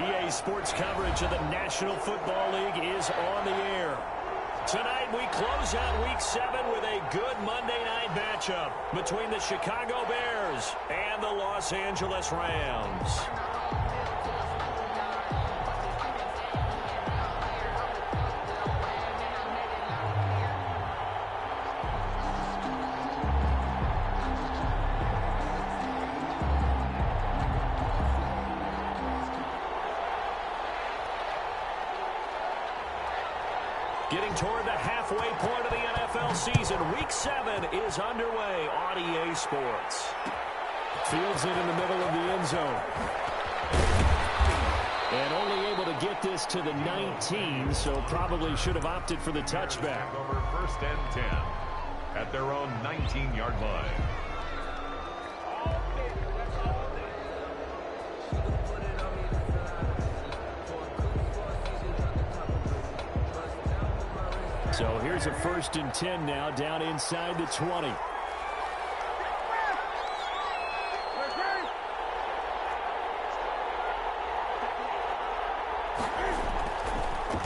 EA Sports coverage of the National Football League is on the air. Tonight we close out Week 7 with a good Monday night matchup between the Chicago Bears and the Los Angeles Rams. Getting toward the halfway point of the NFL season, Week 7 is underway on EA Sports. Fields it in the middle of the end zone. And only able to get this to the 19, so probably should have opted for the touchback. Over 1st and 10 at their own 19-yard line. So here's a 1st and 10 now, down inside the 20.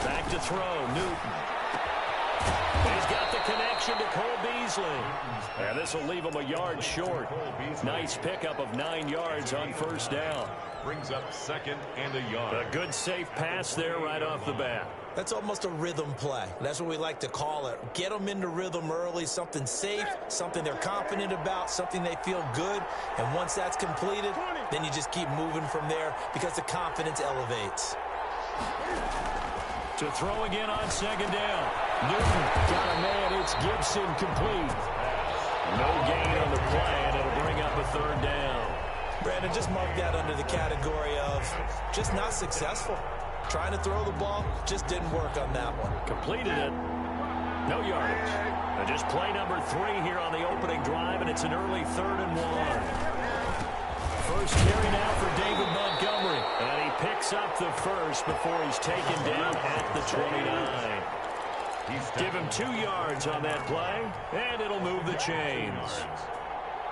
Back to throw, Newton. He's got the connection to Cole Beasley. And this will leave him a yard short. Nice pickup of 9 yards on 1st down. Brings up 2nd and a yard. A good safe pass there right off the bat. That's almost a rhythm play. That's what we like to call it. Get them into rhythm early, something safe, something they're confident about, something they feel good. And once that's completed, then you just keep moving from there because the confidence elevates. To throw again on 2nd down. Newton got a man. It's Gibson complete. No gain on the play, and it'll bring up a 3rd down. Brandon, just mark that under the category of just not successful. Trying to throw the ball, just didn't work on that one. Completed it. No yardage. And just play number 3 here on the opening drive, and it's an early 3rd and 1. First carry now for David Montgomery. And he picks up the first before he's taken down at the 29. Give him 2 yards on that play, and it'll move the chains.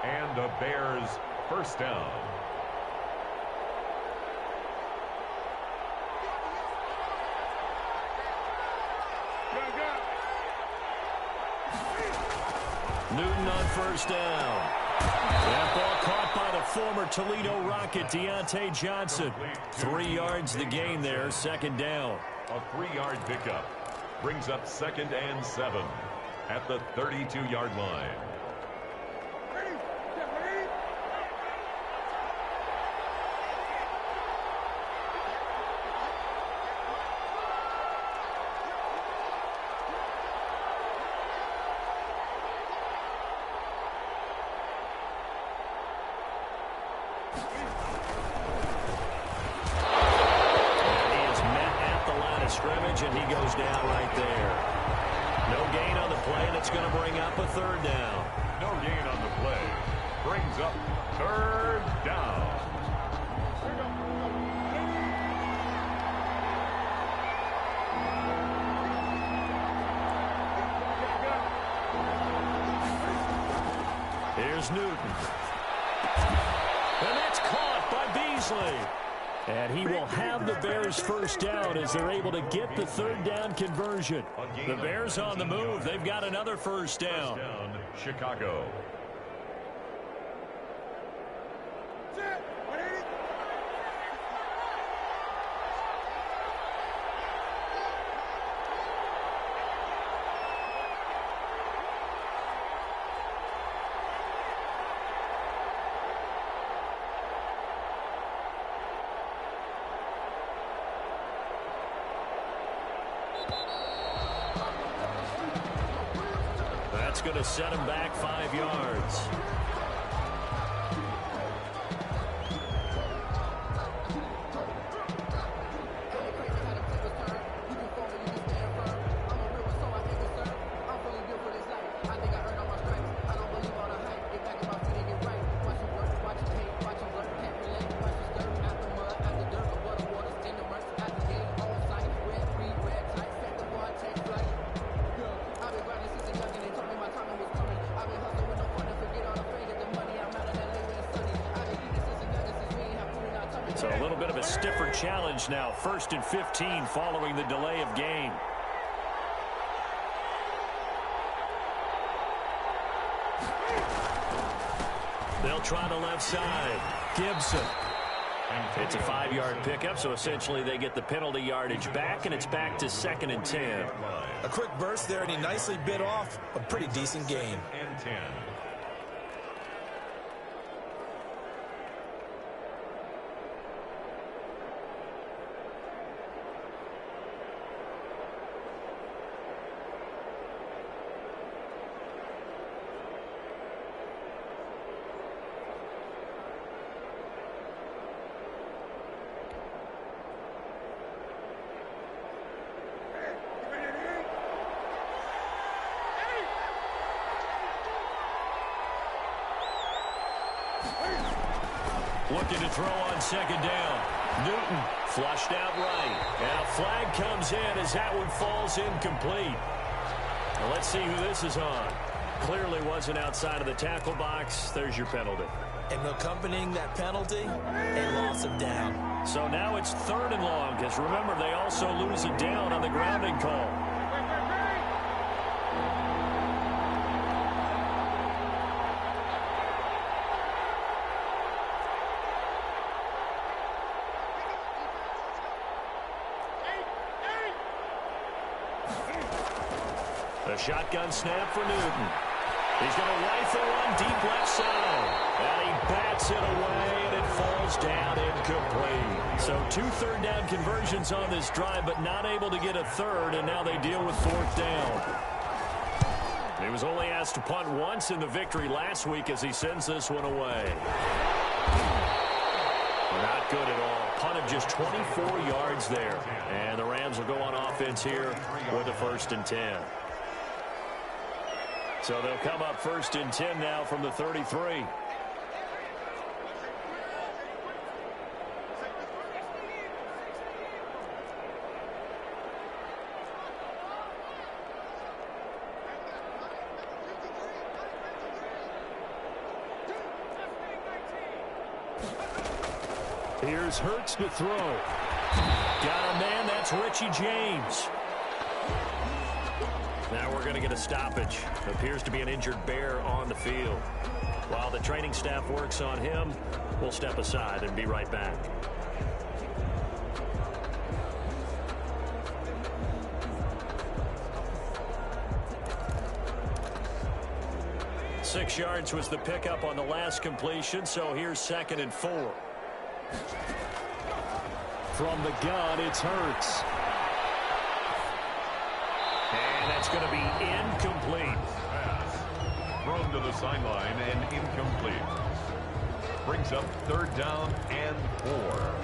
And the Bears 1st down. Newton on 1st down. That ball caught by the former Toledo Rocket, Deontay Johnson. 3 yards the gain there, 2nd down. A 3-yard pickup. Brings up 2nd and 7 at the 32-yard line. And he goes down right there. No gain on the play, and it's going to bring up a 3rd down. No gain on the play. Brings up 3rd down. Here's Newton. And that's caught by Beasley. And he will have the Bears 1st down as they're able to get the 3rd down conversion. The Bears on the move. They've got another 1st down. Chicago. That's going to set him back 5 yards. a stiffer challenge now. 1st and 15 following the delay of game. They'll try the left side. Gibson. It's a 5-yard pickup, so essentially they get the penalty yardage back, and it's back to 2nd and 10. A quick burst there, and he nicely bit off a pretty decent gain. And 10. Looking to throw on 2nd down. Newton flushed out right. And a flag comes in as that one falls incomplete. Now let's see who this is on. Clearly wasn't outside of the tackle box. There's your penalty. And accompanying that penalty, a loss of down. So now it's 3rd and long, because remember, they also lose a down on the grounding call. A shotgun snap for Newton. He's going to rifle one deep left side. And he bats it away, and it falls down incomplete. So 2 third-down conversions on this drive, but not able to get a third, and now they deal with 4th down. He was only asked to punt once in the victory last week as he sends this one away. Not good at all. Punt of just 24 yards there. And the Rams will go on offense here with a 1st and 10. So they'll come up 1st and 10 now from the 33. Here's Hurts to throw. Got a man, that's Richie James. Now we're going to get a stoppage. Appears to be an injured Bear on the field. While the training staff works on him, we'll step aside and be right back. Six yards was the pickup on the last completion, so here's 2nd and 4. From the gun, it's Hurts. And that's going to be incomplete. Pass. Thrown to the sideline and incomplete. Brings up 3rd down and 4.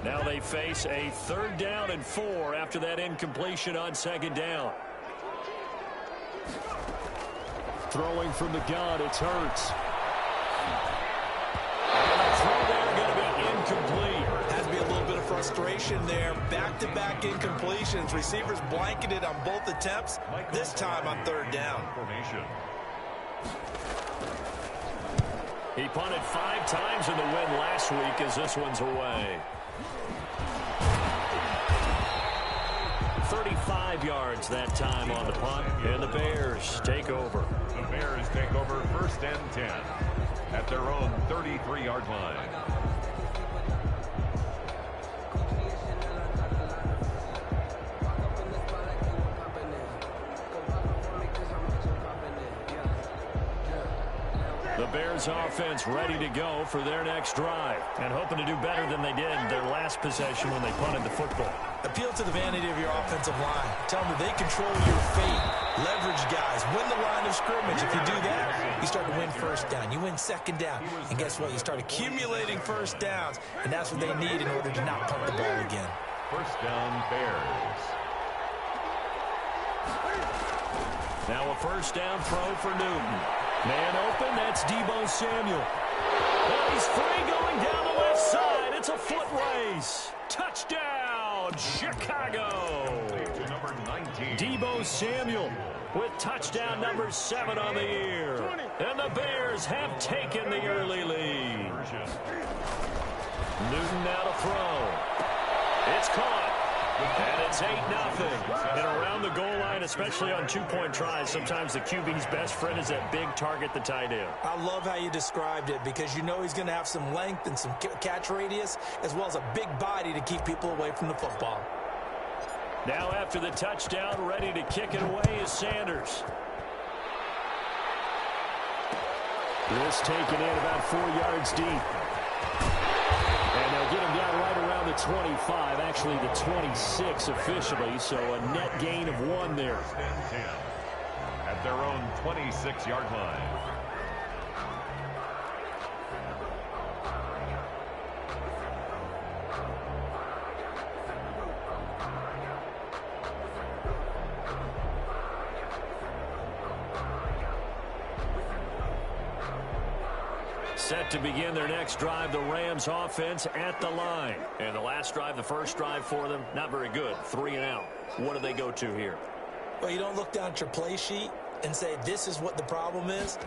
Now they face a 3rd down and 4 after that incompletion on 2nd down. Throwing from the gun, it's Hurts. And the throw there going to be incomplete. Has to be a little bit of frustration there. Back-to-back incompletions. Receivers blanketed on both attempts, this time on 3rd down. Formation. He punted 5 times in the win last week as this one's away. 35 yards that time on the punt, and the Bears take over. The Bears take over 1st and 10 at their own 33-yard line. The Bears offense ready to go for their next drive and hoping to do better than they did their last possession when they punted the football. Appeal to the vanity of your offensive line. Tell them that they control your fate. Leverage guys. Win the line of scrimmage. If you do that, you start to win 1st down. You win 2nd down. And guess what? You start accumulating 1st downs. And that's what they need in order to not punt the ball again. 1st down, Bears. Now a 1st down throw for Newton. Man open, that's Deebo Samuel. Oh, he's free going down the left side. It's a foot race. Touchdown, Chicago. Number 19. Deebo Samuel with touchdown number 7 on the year. And the Bears have taken the early lead. Newton now to throw. It's caught. And it's 8-0. And around the goal line, especially on two-point tries, sometimes the QB's best friend is that big target, the tight end. I love how you described it because you know he's going to have some length and some catch radius as well as a big body to keep people away from the football. Now after the touchdown, ready to kick it away is Sanders. This taken in about 4 yards deep. And they'll get him down right around the 25, actually the 26 officially, so a net gain of 1 there. At their own 26-yard line. Set to begin their next drive, the Rams offense at the line. And the last drive, the first drive for them, not very good. 3 and out. What do they go to here? Well, you don't look down at your play sheet and say, this is what the problem is.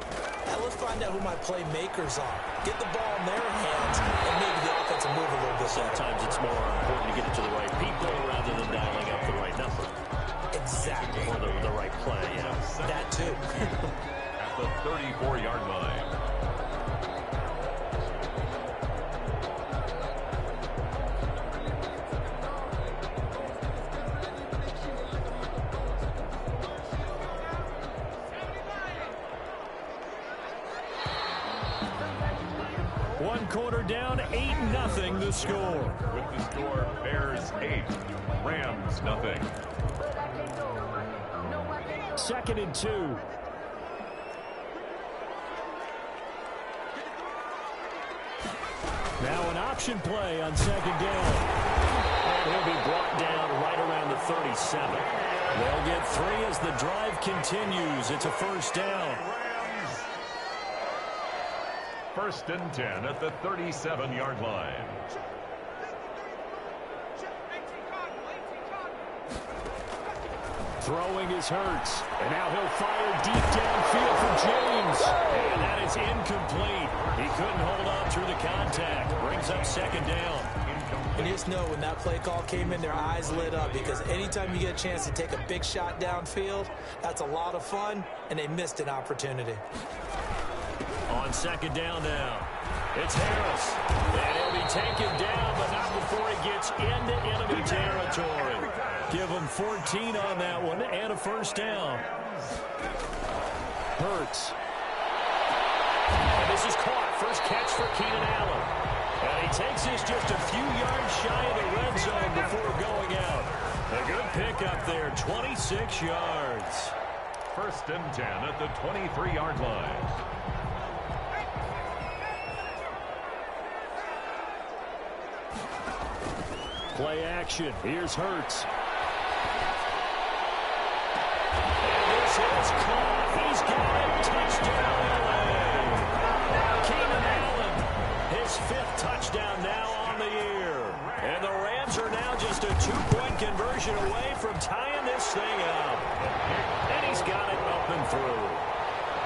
Now let's find out who my playmakers are. Get the ball in their hands and maybe the offense will move a little bit. Sometimes it's more important to get it to the right people rather than dialing up the right number. Exactly. Or the right play, yeah. That too. At the 34-yard line. One quarter down, 8-0 the score. With the score, Bears 8, Rams 0. 2nd and 2. Now an option play on 2nd down. And he'll be brought down right around the 37. They'll get 3 as the drive continues. It's a first down. 1st and 10 at the 37-yard line. Throwing is Hurts. And now he'll fire deep downfield for James. And that is incomplete. He couldn't hold on through the contact. Brings up 2nd down. And just know when that play call came in, their eyes lit up because anytime you get a chance to take a big shot downfield, that's a lot of fun, and they missed an opportunity. On 2nd down now, it's Harris. And he'll be taken down, but not before he gets into enemy territory. Give him 14 on that one and a first down. Hurts. And this is caught. First catch for Keenan Allen. And he takes this just a few yards shy of the red zone before going out. A good pickup there, 26 yards. 1st and 10 at the 23-yard line. Play action. Here's Hurts. And this is caught. He's got it. Touchdown, LA. Keenan Allen, his 5th touchdown now on the year. And the Rams are now just a 2-point conversion away from tying this thing up. And he's got it up and through.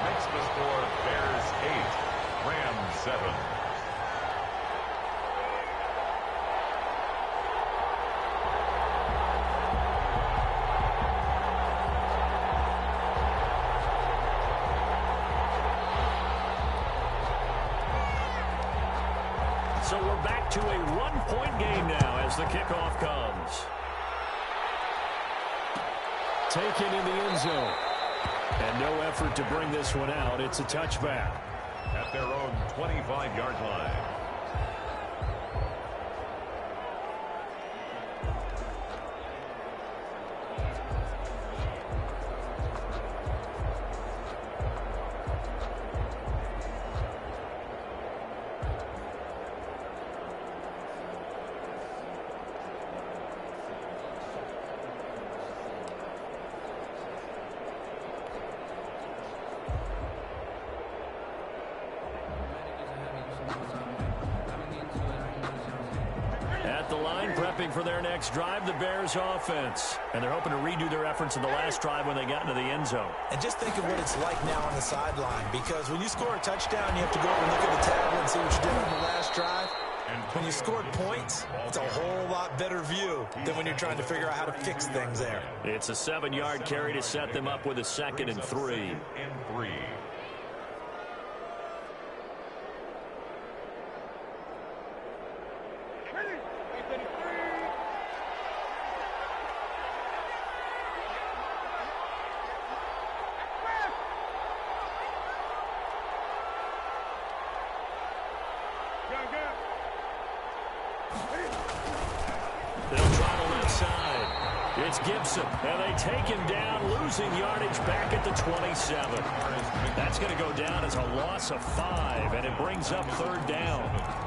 Makes the score Bears 8, Rams 7. So we're back to a 1-point game now as the kickoff comes. Taken in the end zone. And no effort to bring this one out. It's a touchback. At their own 25-yard line. at the line, prepping for their next drive, the Bears offense. And they're hoping to redo their efforts in the last drive when they got into the end zone. And just think of what it's like now on the sideline, because when you score a touchdown, you have to go over and look at the tablet and see what you did on the last drive. When you scored points, it's a whole lot better view than when you're trying to figure out how to fix things there. It's a 7-yard carry to set them up with a 2nd and 3. They'll try the left side. It's Gibson, and they take him down, losing yardage back at the 27. That's going to go down as a loss of 5, and it brings up 3rd down.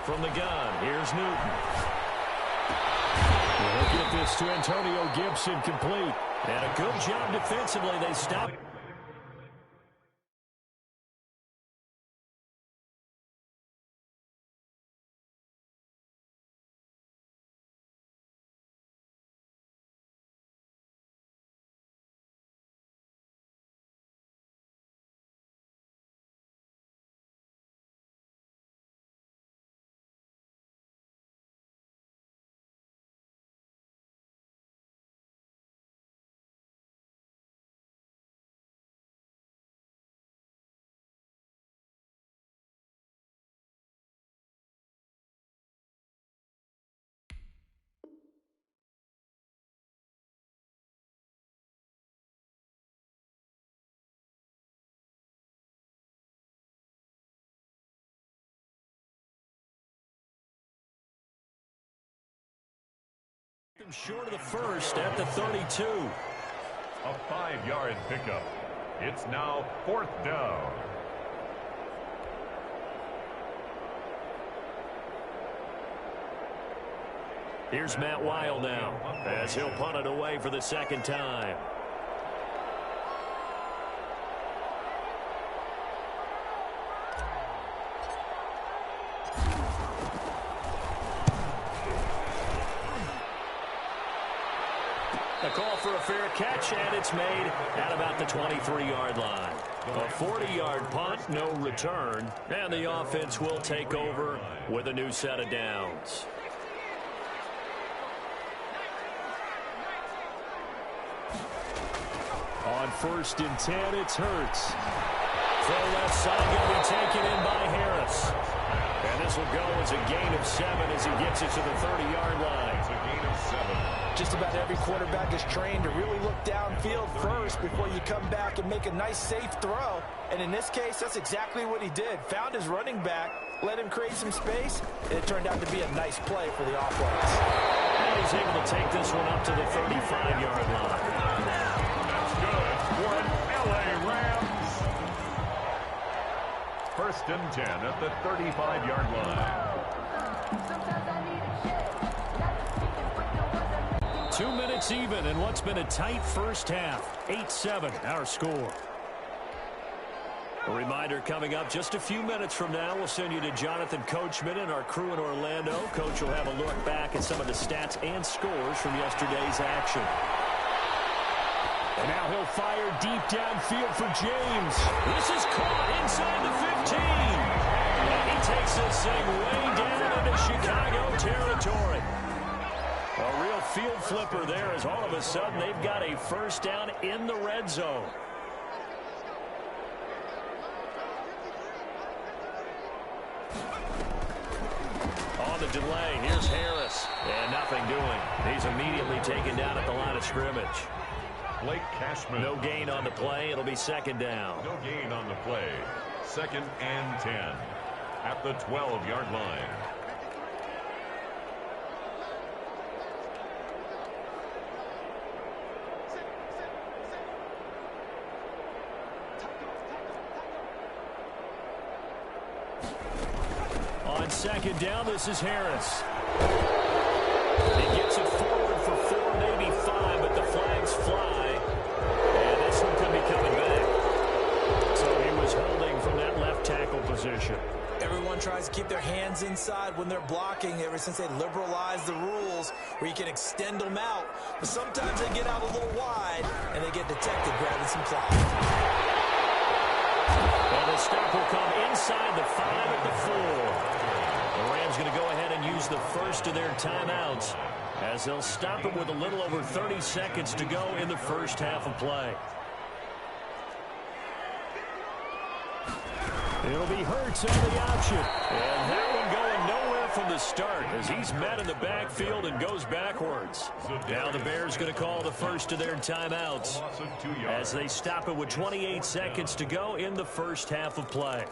From the gun, here's Newton. They'll get this to Antonio Gibson, complete. And a good job defensively. They stop. Short of the first at the 32. A 5-yard pickup. It's now 4th down. Here's Matt Weil now, as he'll punt it away for the 2nd time. A call for a fair catch, and it's made at about the 23-yard line. A 40-yard punt, no return, and the offense will take over with a new set of downs. On 1st and 10, it's Hurts. Throw left side, going to be taken in by Harris. And this will go as a gain of 7 as he gets it to the 30-yard line. It's a gain of 7. Just about every quarterback is trained to really look downfield first before you come back and make a nice, safe throw. And in this case, that's exactly what he did. Found his running back, let him create some space, and it turned out to be a nice play for the offense. And he's able to take this one up to the 35-yard line. That's good for an LA Rams. 1st and 10 at the 35-yard line. 2 minutes even in what's been a tight first half. 8-7, our score. A reminder coming up just a few minutes from now. We'll send you to Jonathan Coachman and our crew in Orlando. Coach will have a look back at some of the stats and scores from yesterday's action. And now he'll fire deep downfield for James. This is caught inside the 15. And he takes this thing way down into Chicago territory. A real field flipper there as all of a sudden they've got a 1st down in the red zone. On the delay, here's Harris. And nothing doing. He's immediately taken down at the line of scrimmage. Blake Cashman. No gain on the play. It'll be 2nd down. No gain on the play. 2nd and 10 at the 12-yard line. On 2nd down, this is Harris. He gets it forward for 4, maybe 5, but the flags fly. And this one could be coming back. So he was holding from that left tackle position. Everyone tries to keep their hands inside when they're blocking ever since they liberalized the rules where you can extend them out. But sometimes they get out a little wide and they get detected grabbing some clock. And the stop will come inside the 5 at the 4. The Rams going to go ahead and use the first of their timeouts as they'll stop it with a little over 30 seconds to go in the first half of play. It'll be Hurts on the option. And that one going nowhere from the start as he's met in the backfield and goes backwards. Now the Bears going to call the first of their timeouts as they stop it with 28 seconds to go in the first half of play.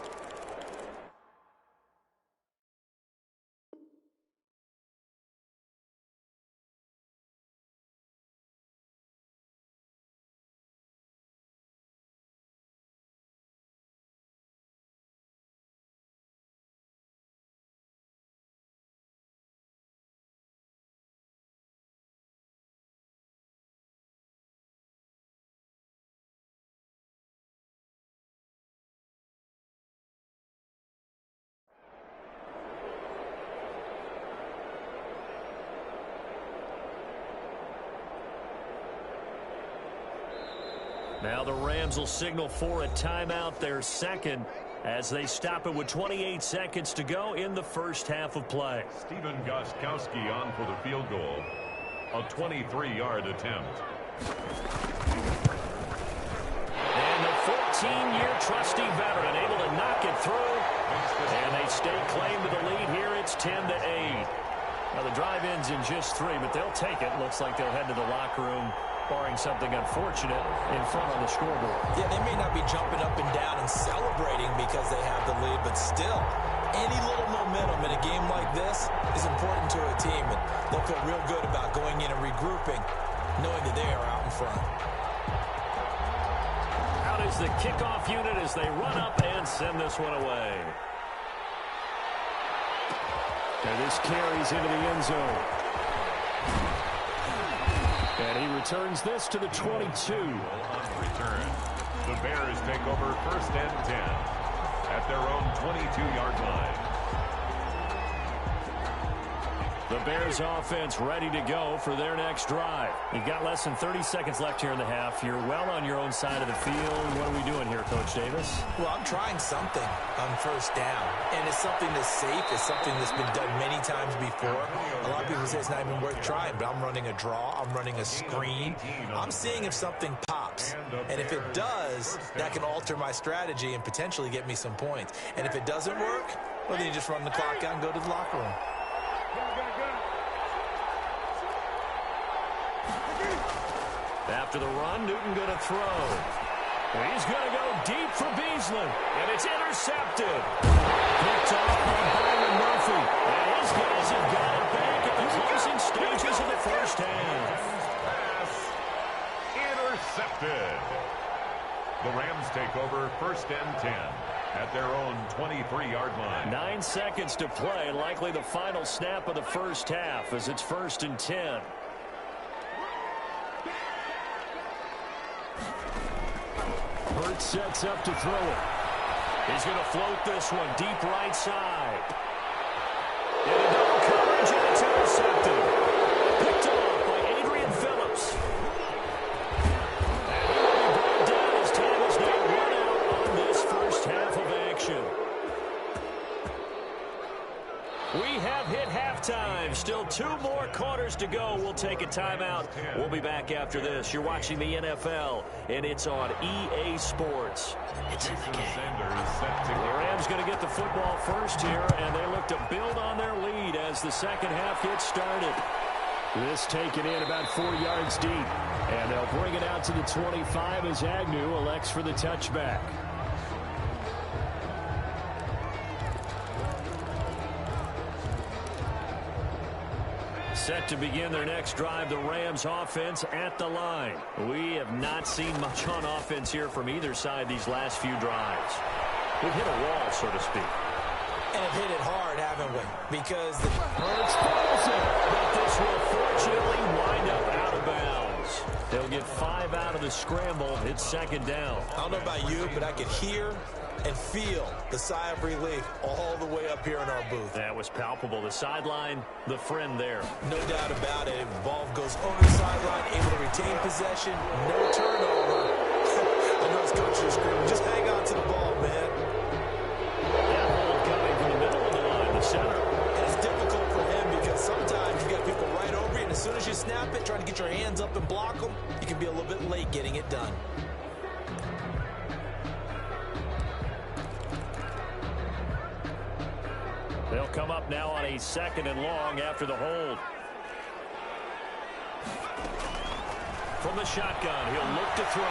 Now the Rams will signal for a timeout, their second, as they stop it with 28 seconds to go in the first half of play. Stephen Gostkowski on for the field goal. A 23-yard attempt. And the 14-year trusty veteran able to knock it through. And they stay claim to the lead here. It's 10-8. Now the drive ends in just 3, but they'll take it. Looks like they'll head to the locker room, barring something unfortunate in front on the scoreboard. Yeah, they may not be jumping up and down and celebrating because they have the lead, but still, any little momentum in a game like this is important to a team, and they'll feel real good about going in and regrouping, knowing that they are out in front. Out is the kickoff unit as they run up and send this one away. And this carries into the end zone. And he returns this to the 22. On return, the Bears take over 1st and 10 at their own 22-yard line. The Bears offense ready to go for their next drive. You've got less than 30 seconds left here in the half. You're well on your own side of the field. What are we doing here, Coach Davis? Well, I'm trying something on 1st down, and it's something that's safe. It's something that's been done many times before. A lot of people say it's not even worth trying, but I'm running a draw. I'm running a screen. I'm seeing if something pops, and if it does, that can alter my strategy and potentially get me some points. And if it doesn't work, well, then you just run the clock out and go to the locker room. After the run, Newton going to throw. He's going to go deep for Beasley, and it's intercepted. Picked off by Byron Murphy, and his guys have got it back at the closing stages of the first half. Pass intercepted. The Rams take over 1st and 10 at their own 23-yard line. 9 seconds to play, likely the final snap of the first half as it's 1st and 10. Hurts sets up to throw it. He's going to float this one deep right side. And in double coverage, and it's intercepted. Picked off by Adrian Phillips. And he will be brought down as time is now run out on this first half of action. We have hit halftime. Still 2 more quarters to go. We'll take a timeout. We'll be back after this. You're watching the NFL, and it's on EA Sports. It's in the game. The Rams going to get the football first here, and they look to build on their lead as the second half gets started. This taken in about 4 yards deep, and they'll bring it out to the 25 as Agnew elects for the touchback. Set to begin their next drive, the Rams offense at the line. We have not seen much on offense here from either side these last few drives. We've hit a wall, so to speak. And have hit it hard, haven't we? Because the Hurts falls it, but this will fortunately wind up out of bounds. They'll get 5 out of the scramble. It's second down. I don't know about you, but I could hear and feel the sigh of relief all the way up here in our booth. That was palpable. The sideline, the friend there. No doubt about it. Ball goes over the sideline, able to retain possession, no turnover. I know his coach is screaming, just hang on to the ball, man. That hold coming from the middle of the line, the center. And it's difficult for him because sometimes you got people right over you, and as soon as you snap it, trying to get your hands up and block them, you can be a little bit late getting it done. They'll come up now on a second and long after the hold. From the shotgun, he'll look to throw.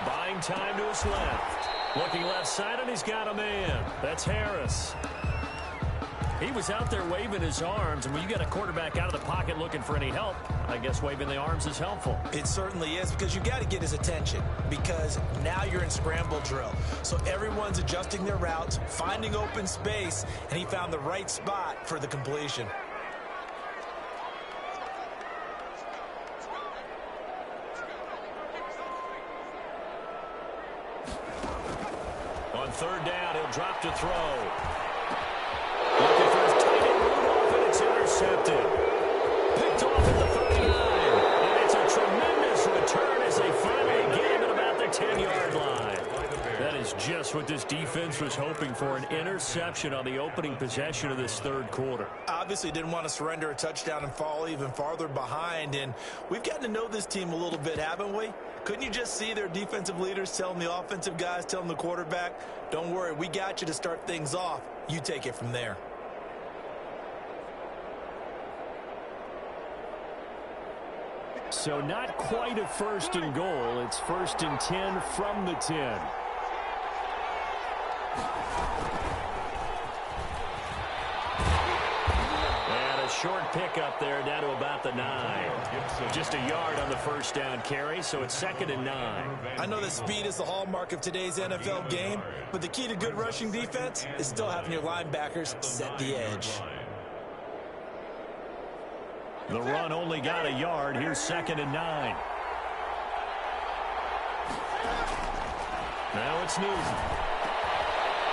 Buying time to his left. Looking left side, and he's got a man. That's Harris. He was out there waving his arms, and when you got a quarterback out of the pocket looking for any help, I guess waving the arms is helpful. It certainly is, because you got to get his attention, because now you're in scramble drill. So everyone's adjusting their routes, finding open space, and he found the right spot for the completion. On third down, he'll drop to throw. Looking for his tight end Rudolph, and it's intercepted. Picked off at the 39. And it's a tremendous return as they finally get him at about the 10-yard line. That is just what this defense was hoping for, an interception on the opening possession of this third quarter. Obviously didn't want to surrender a touchdown and fall even farther behind, and we've gotten to know this team a little bit, haven't we? Couldn't you just see their defensive leaders telling the offensive guys, telling the quarterback, don't worry, we got you to start things off. You take it from there. So not quite a first and goal. It's first and 10 from the 10. And a short pickup there down to about the 9. Just a yard on the first down carry, so it's second and 9. I know that speed is the hallmark of today's NFL game, but the key to good rushing defense is still having your linebackers set the edge. The run only got a yard. Here's second and 9. Now it's Newton.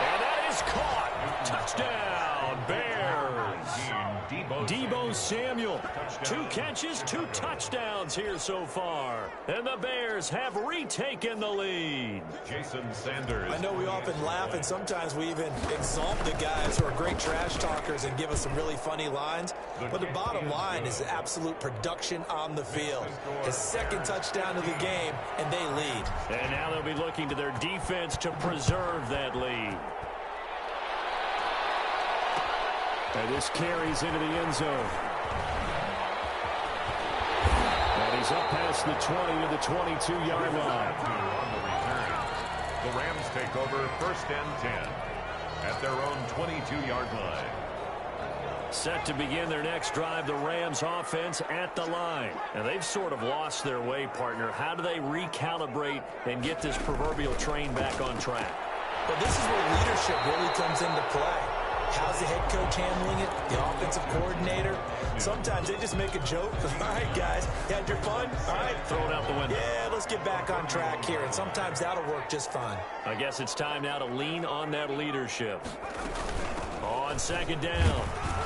And that is caught. Touchdown, Bears. Deebo Samuel. 2 catches, 2 touchdowns here so far. And the Bears have retaken the lead. Jason Sanders. I know we often laugh, and sometimes we even exalt the guys who are great trash talkers and give us some really funny lines. But the bottom line is absolute production on the field. His second touchdown of the game, and they lead. And now they'll be looking to their defense to preserve that lead. And this carries into the end zone. And he's up past the 20 to the 22-yard line. On the return. The Rams take over first and 10 at their own 22-yard line. Set to begin their next drive, the Rams offense at the line. And they've sort of lost their way, partner. How do they recalibrate and get this proverbial train back on track? But this is where leadership really comes into play. How's the head coach handling it? The offensive coordinator? Sometimes they just make a joke. All right, guys, you had your fun? All right. Throw it out the window. Yeah, let's get back on track here. And sometimes that'll work just fine. I guess it's time now to lean on that leadership. On second down,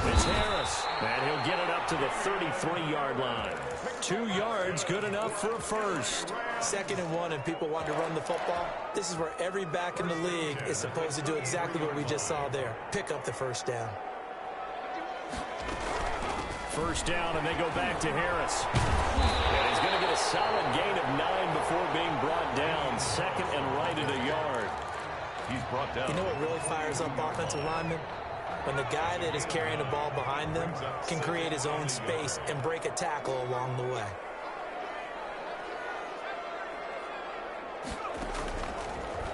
it's Harris. And he'll get it up to the 33-yard line. 2 yards, good enough for a first. Second and 1, and people want to run the football. This is where every back in the league is supposed to do exactly what we just saw there. Pick up the first down. First down, and they go back to Harris. And he's going to get a solid gain of 9 before being brought down. Second and right at a yard. He's brought down. You know what really fires up offensive linemen? When the guy that is carrying the ball behind them can create his own space and break a tackle along the way.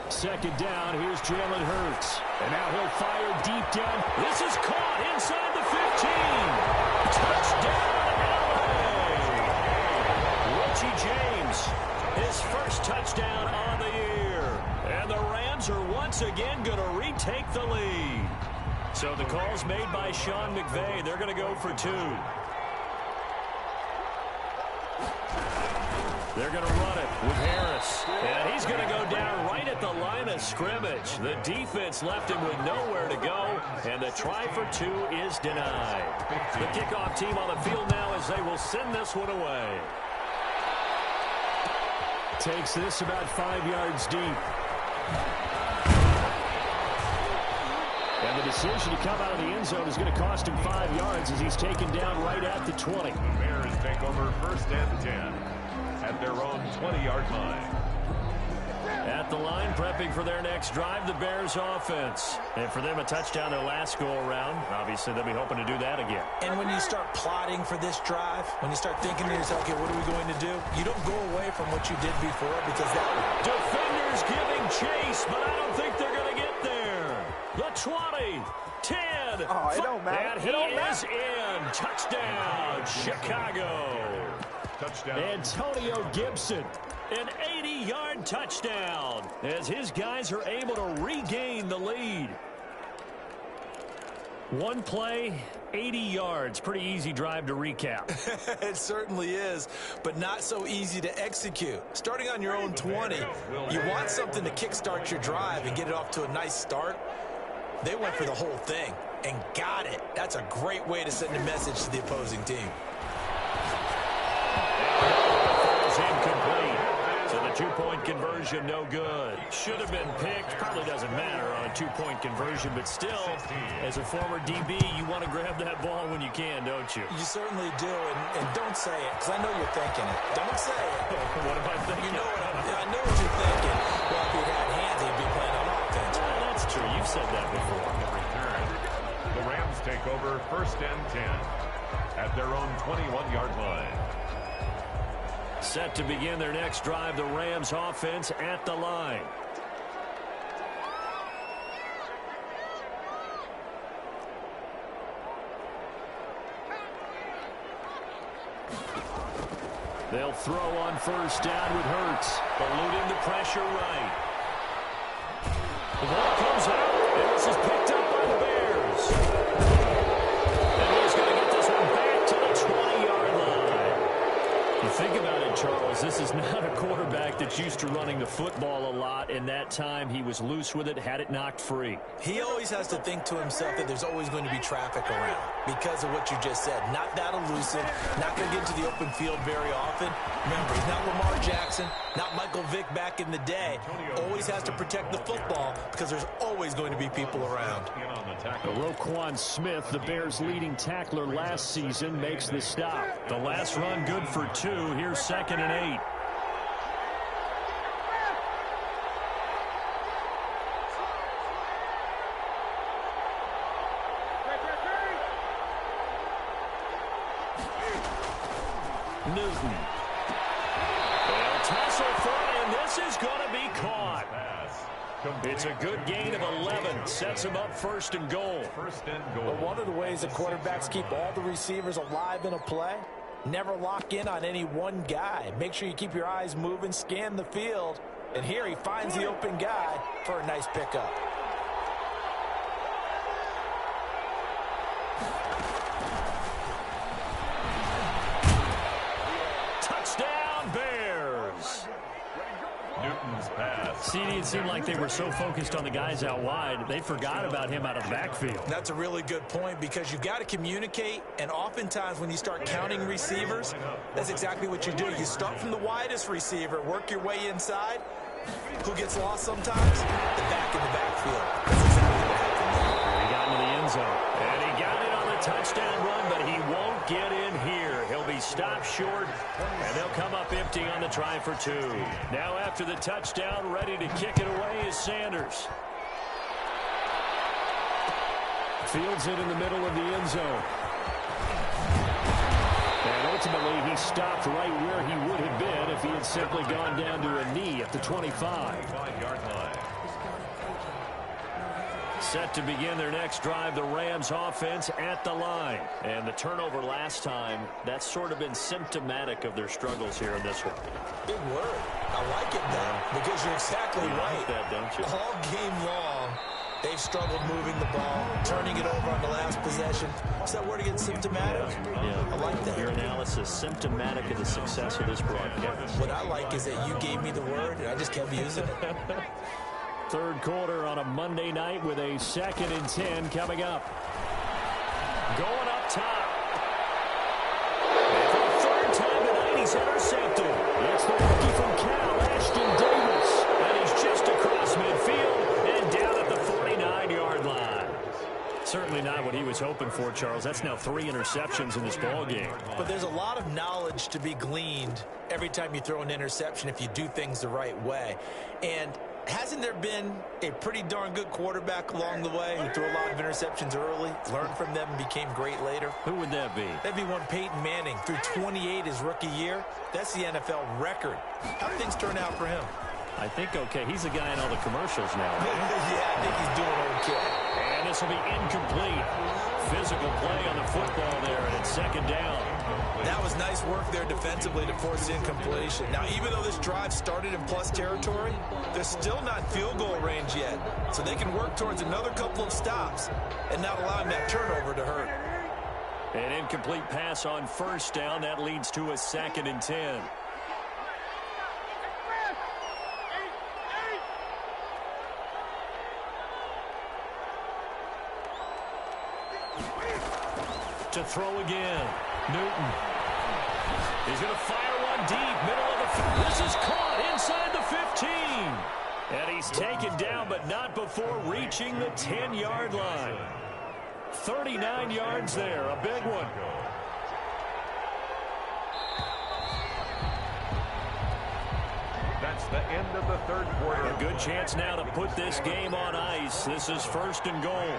Second down, here's Jalen Hurts. And now he'll fire deep down. This is caught inside the 50. Touchdown, LA! Richie James, his first touchdown on the year. And the Rams are once again going to retake the lead. So the call's made by Sean McVay. They're going to go for 2. They're going to run it with Harris. And he's going to go down right at the line of scrimmage. The defense left him with nowhere to go. And the try for 2 is denied. The kickoff team on the field now as they will send this one away. Takes this about 5 yards deep. And the decision to come out of the end zone is going to cost him 5 yards as he's taken down right at the 20. The Bears take over 1st and 10 at their own 20-yard line. At the line, prepping for their next drive, the Bears offense. And for them, a touchdown their last go-around. Obviously, they'll be hoping to do that again. And when you start plotting for this drive, when you start thinking to yourself, okay, what are we going to do? You don't go away from what you did before because that... Defenders giving chase, but I don't think they're going to get there. The 20, 10, oh, it don't matter. And he is in. Touchdown, Chicago. Touchdown. Antonio Gibson. An 80-yard touchdown as his guys are able to regain the lead. One play, 80 yards. Pretty easy drive to recap. It certainly is, but not so easy to execute. Starting on your own 20, you want something to kickstart your drive and get it off to a nice start. They went for the whole thing and got it. That's a great way to send a message to the opposing team. Incomplete. So the two-point conversion, no good. Should have been picked. Probably doesn't matter on a two-point conversion, but still, as a former DB, you want to grab that ball when you can, don't you? You certainly do, and don't say it, because I know you're thinking it. Don't say it. What am I thinking? You know I know what you're thinking. Well, if he had hands, he'd be playing on offense. Well, that's true. You've said that before. Return. The Rams take over 1st and 10 at their own 21-yard line. Set to begin their next drive, the Rams offense at the line. They'll throw on 1st down with Hurts, eluding the pressure right. The ball comes out, and this is picked up by the Bears. And he's going to get this one back to the 20-yard line. You think about it, Charles, this is not a quarterback that's used to running the football a lot, and that time he was loose with it, had it knocked free. He always has to think to himself that there's always going to be traffic around because of what you just said. Not that elusive, not going to get into the open field very often. Remember, he's not Lamar Jackson, not Michael Vick back in the day. Always has to protect the football because there's always going to be people around. Roquan Smith, the Bears' leading tackler last season, makes the stop. The last run good for 2. Here's 2nd and 8. Newton. They'll tussle for it, and this is going to be caught. It's a good gain of 11. Sets him up 1st and goal. 1st and goal. But one of the ways that quarterbacks keep all the receivers alive in a play, never lock in on any one guy. Make sure you keep your eyes moving, scan the field. And here he finds the open guy for a nice pickup. Touchdown, Bears. Newton's pass. See, it seemed like they were so focused on the guys out wide, they forgot about him out of the backfield. That's a really good point because you've got to communicate, and oftentimes when you start counting receivers, that's exactly what you do. You start from the widest receiver, work your way inside. Who gets lost sometimes? The back in the backfield. That's exactly what happened there. He got into the end zone, and he got it on the touchdown run, but he won't get in here. He'll be stopped short, and they'll come up empty on the try for 2. Now after the touchdown, ready to kick it away is Sanders. Fields it in the middle of the end zone. And ultimately, he stopped right where he would have been if he had simply gone down to a knee at the 25. 5-yard line. Set to begin their next drive, the Rams offense at the line. And the turnover last time, that's sort of been symptomatic of their struggles here in this one. Big word. I like it, though, because you're exactly right. Like that, don't you? All game long, they've struggled moving the ball, turning it over on the last possession. What's that word again? Symptomatic? Yeah. I like that. Your analysis, symptomatic of the success of this broadcast. What I like is that you gave me the word, and I just kept using it. Third quarter on a Monday night with a 2nd and 10 coming up. Going up top. And for the third time tonight, he's intercepted. It's the rookie from Cal, Ashton Davis. And he's just across midfield and down at the 49-yard line. Certainly not what he was hoping for, Charles. That's now 3 interceptions in this ballgame. But there's a lot of knowledge to be gleaned every time you throw an interception if you do things the right way. And hasn't there been a pretty darn good quarterback along the way who threw a lot of interceptions early, learned from them, and became great later? Who would that be? That'd be one Peyton Manning. Threw 28 his rookie year. That's the NFL record. How things turn out for him? I think okay. He's the guy in all the commercials now. Yeah, I think he's doing okay. And this will be incomplete. Physical play on the football there, and it's 2nd down. That was nice work there defensively to force incompletion. Now, even though this drive started in plus territory, they're still not field goal range yet. So they can work towards another couple of stops and not allowing that turnover to hurt. An incomplete pass on 1st down. That leads to a 2nd and 10. To throw again. Newton. He's going to fire one deep. Middle of the field. This is caught inside the 15. And he's taken down, but not before reaching the 10-yard line. 39 yards there. A big one. That's the end of the third quarter. A good chance now to put this game on ice. This is 1st and goal.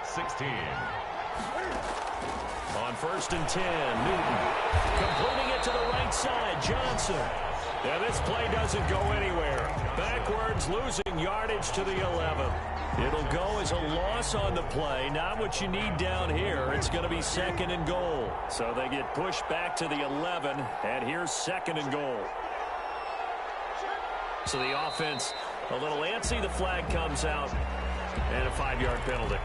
16. On 1st and 10, Newton completing it to the right side. Johnson. And this play doesn't go anywhere. Backwards, losing yardage to the 11. It'll go as a loss on the play. Not what you need down here. It's going to be 2nd and goal. So they get pushed back to the 11, and here's 2nd and goal. So the offense a little antsy. The flag comes out, and a 5-yard penalty.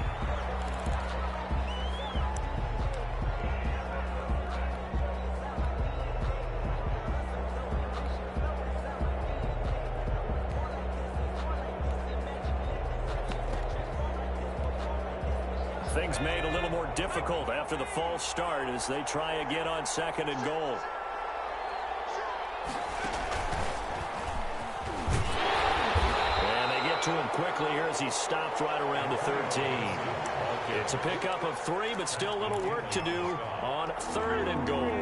Things made a little more difficult after the false start as they try again on 2nd and goal. And they get to him quickly here as he stopped right around the 13. It's a pickup of 3, but still a little work to do on 3rd and goal.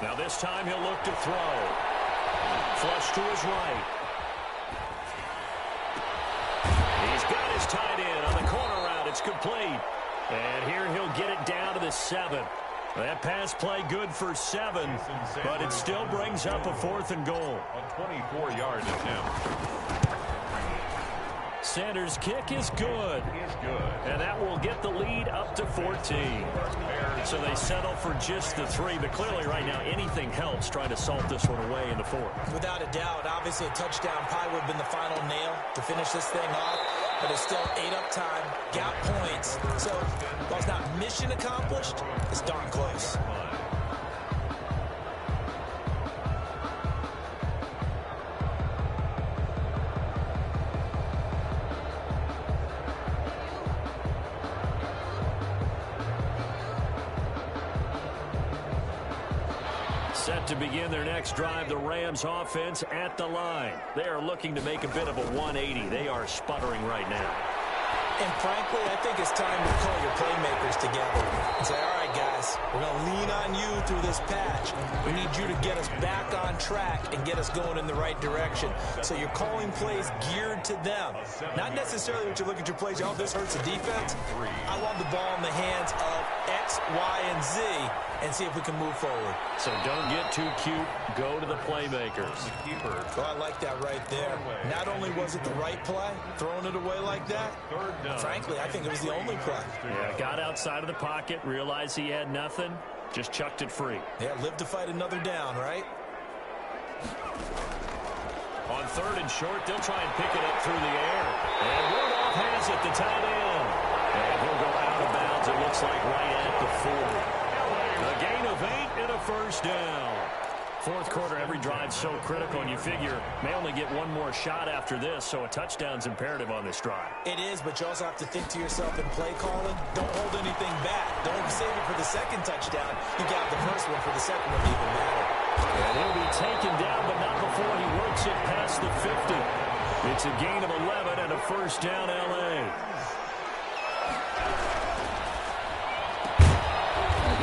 Now this time he'll look to throw. Flush to his right. He's got his tight end on the corner route. It's complete. And here he'll get it down to the 7. That pass play good for 7, but it still brings up a 4th and goal. A 24-yard attempt. Sanders' kick is good. And that will get the lead up to 14. So they settle for just the 3, but clearly right now anything helps trying to salt this one away in the 4th. Without a doubt, obviously a touchdown probably would have been the final nail to finish this thing off, but it's still 8 up time, got points. So while it's not mission accomplished, it's darn close. Set to begin their next drive, the Rams offense at the line. They are looking to make a bit of a 180. They are sputtering right now. And frankly, I think it's time to call your playmakers together and say, all right, guys, we're going to lean on you through this patch. We need you to get us back on track and get us going in the right direction. So you're calling plays geared to them. Not necessarily what you look at your plays, oh, this hurts the defense. I want the ball in the hands of X, Y, and Z and see if we can move forward. So don't get too cute. Go to the playmakers. Oh, I like that right there. Not only was it the right play, throwing it away like that, frankly, I think it was the only play. Yeah, got outside of the pocket, realized he had nothing, just chucked it free. Yeah, live to fight another down, right? On 3rd and short, they'll try and pick it up through the air. And Rudolph has it, the tight end. And he'll go out of bounds, it looks like right at the 40. A gain of 8 and a first down. Fourth quarter, every drive so critical, and you figure may only get one more shot after this, so a touchdown's imperative on this drive. It is, but you also have to think to yourself in play calling, don't hold anything back. Don't save it for the second touchdown. You got the first one for the second one to even matter. And he'll be taken down, but not before he works it past the 50. It's a gain of 11 and a first down, L.A.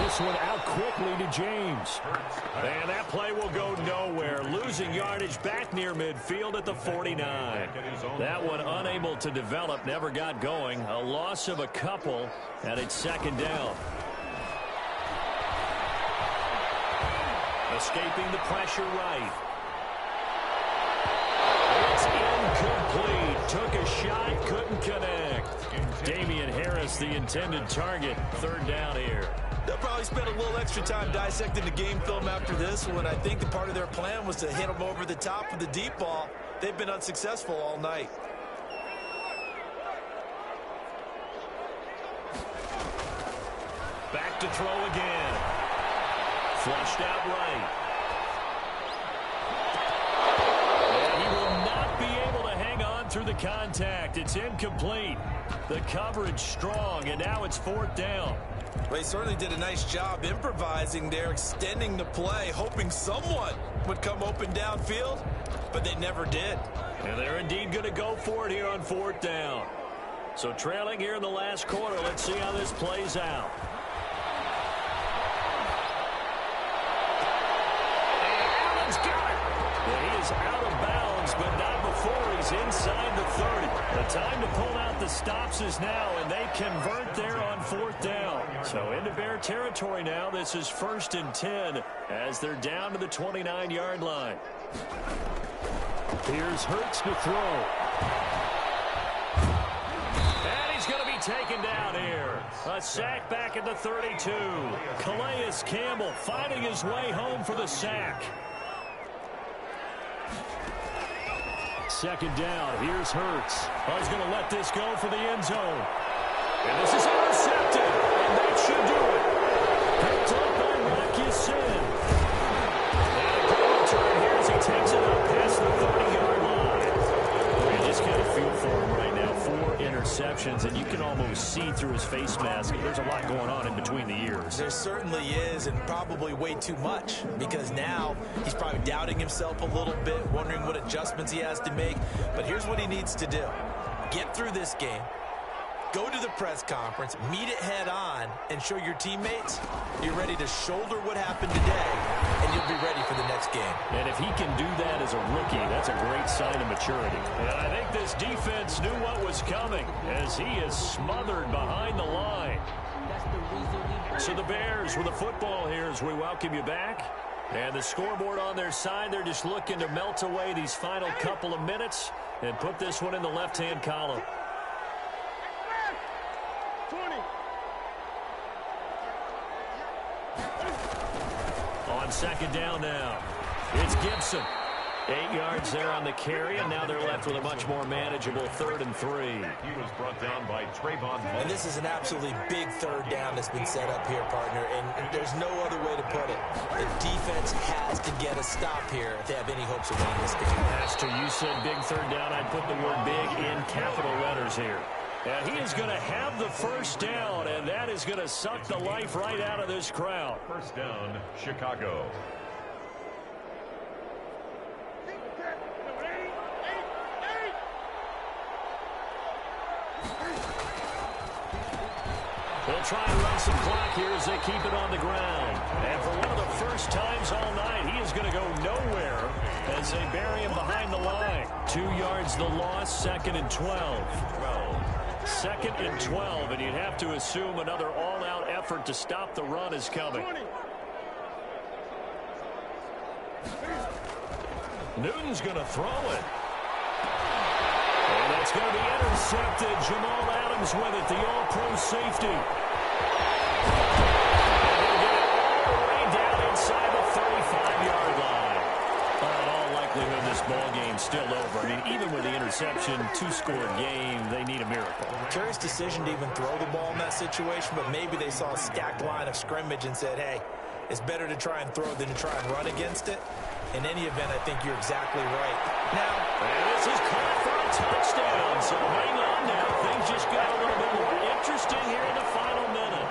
This one out quickly to James. And that play will go nowhere. Losing yardage back near midfield at the 49. That one unable to develop, never got going. A loss of a couple, and it's second down. Escaping the pressure right. It's incomplete. Took a shot, couldn't connect. Damian Harris, the intended target. Third down here. They'll probably spend a little extra time dissecting the game film after this one. I think the part of their plan was to hit them over the top with the deep ball. They've been unsuccessful all night. Back to throw again. Flushed out right. And he will not be able to hang on through the contact. It's incomplete. The coverage strong, and now it's 4th down. Well, he certainly did a nice job improvising there, extending the play, hoping someone would come open downfield, but they never did. And they're indeed going to go for it here on 4th down. So trailing here in the last quarter, let's see how this plays out. And Allen's got it. Well, he is out of bounds, but not before he's inside the 30. The time to pull out the stops is now, and they convert there on 4th down. So into Bear territory now. This is 1st and 10 as they're down to the 29-yard line. Here's Hurts to throw. And he's going to be taken down here. A sack back at the 32. Calais Campbell finding his way home for the sack. Second down. Here's Hurts. Oh, he's going to let this go for the end zone. And this is intercepted. And that should do it. Picked up by Marcus Sin. And a good return here as he takes it up past the 30-yard line. You just kind of feel for him right now. 4 interceptions, and you can almost see through his face mask. There's a lot going on in between the ears. There certainly is, and probably way too much, because now he's probably doubting himself a little bit, wondering what adjustments he has to make. But here's what he needs to do. Get through this game. Go to the press conference, meet it head on, and show your teammates you're ready to shoulder what happened today, and you'll be ready for the next game. And if he can do that as a rookie, that's a great sign of maturity. And I think this defense knew what was coming as he is smothered behind the line. So the Bears with the football here as we welcome you back. And the scoreboard on their side, they're just looking to melt away these final couple of minutes and put this one in the left-hand column. On second down now, it's Gibson. 8 yards there on the carry, and now they're left with a much more manageable 3rd and 3. He was brought down by Trayvon Mullen. And this is an absolutely big 3rd down that's been set up here, partner, and there's no other way to put it. The defense has to get a stop here if they have any hopes of winning this game. Pastor, you said big 3rd down. I'd put the word big in capital letters here. And he is going to have the first down, and that is going to suck the life right out of this crowd. First down, Chicago. They'll try and run some clock here as they keep it on the ground. And for one of the first times all night, he is going to go nowhere as they bury him behind the line. 2 yards the loss, 2nd and 12. 2nd and 12, and you'd have to assume another all-out effort to stop the run is coming. Newton's going to throw it. And it's going to be intercepted. Jamal Adams with it, the all-pro safety. And he'll get it all the way down inside the 35-yard line. In all likelihood, this ball game's still over. I mean, even with the interception, 2-score game, they need a miracle. Curious decision to even throw the ball in that situation, but maybe they saw a stacked line of scrimmage and said, hey, it's better to try and throw than to try and run against it. In any event, I think you're exactly right. Now, and this is caught for a touchdown. So hang on now. Things just got a little bit more interesting here in the final minute.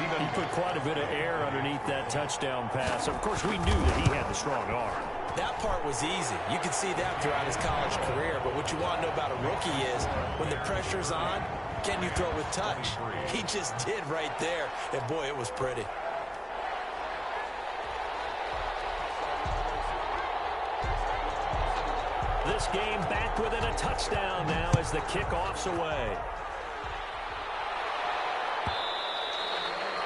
He put quite a bit of air underneath that touchdown pass. Of course, we knew that he had the strong arm. That part was easy. You could see that throughout his college career. But what you want to know about a rookie is when the pressure's on, can you throw with touch? He just did right there. And, boy, it was pretty. This game back within a touchdown now as the kickoff's away.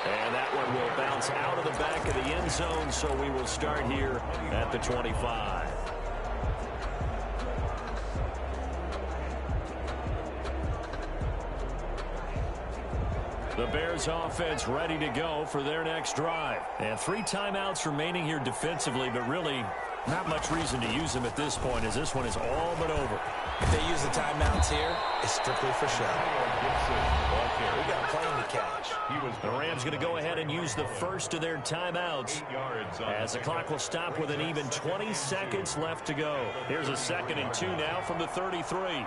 And that one will bounce out of the back of the end zone, so we will start here at the 25. The Bears offense ready to go for their next drive. And 3 timeouts remaining here defensively, but really not much reason to use them at this point as this one is all but over. If they use the timeouts here, it's strictly for show. We got a plane to catch. The Rams going to go ahead and use the first of their timeouts as the clock will stop with an even 20 seconds left to go. Here's a 2nd and 2 now from the 33.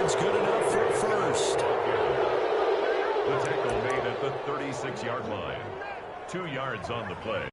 Good enough for first. The tackle made at the 36-yard line. 2 yards on the play.